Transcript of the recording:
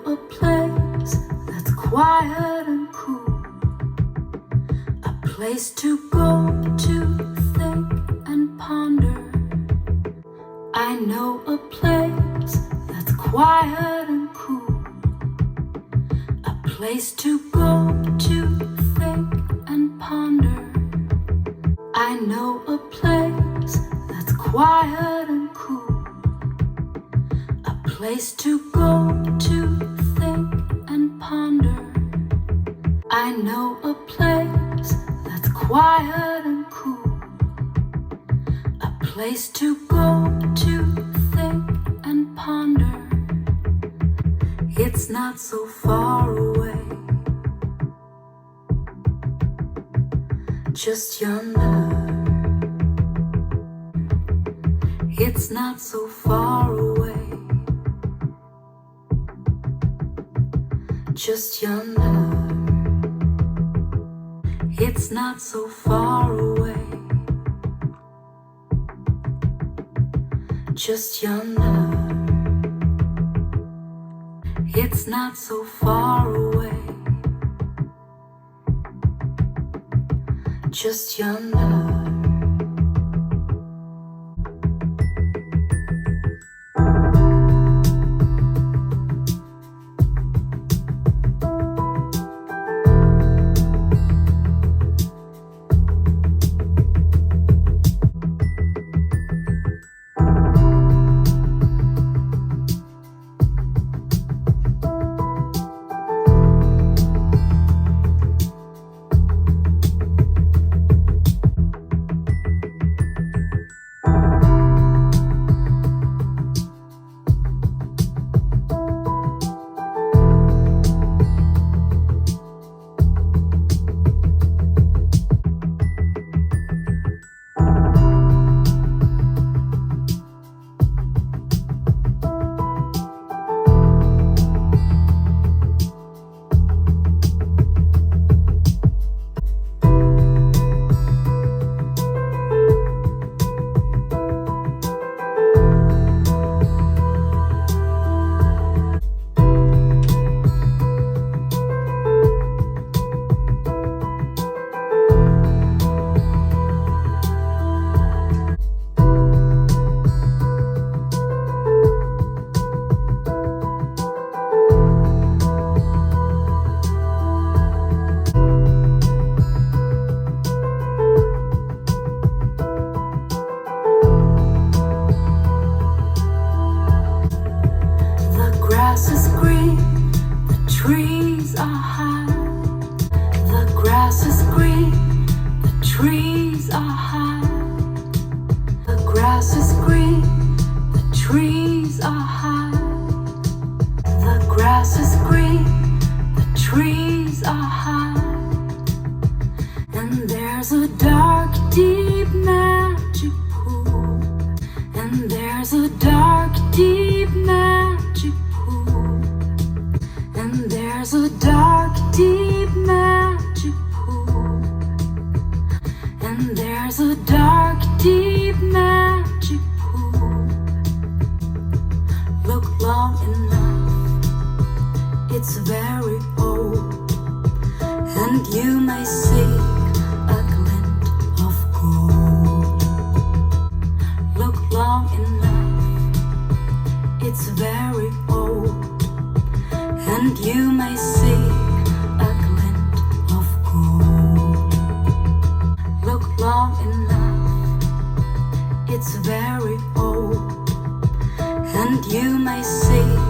a place that's quiet and cool, a place to go to think and ponder. I know a place that's quiet and cool, a place to go to think and ponder. I know a place that's quiet and cool, a place to go to think and ponder. I know a place that's quiet and cool, a place to go to think and ponder. It's not so far away, just yonder. It's not so far away, just yonder. It's not so far away, just yonder. It's not so far away, just yonder. It's very old, and you may see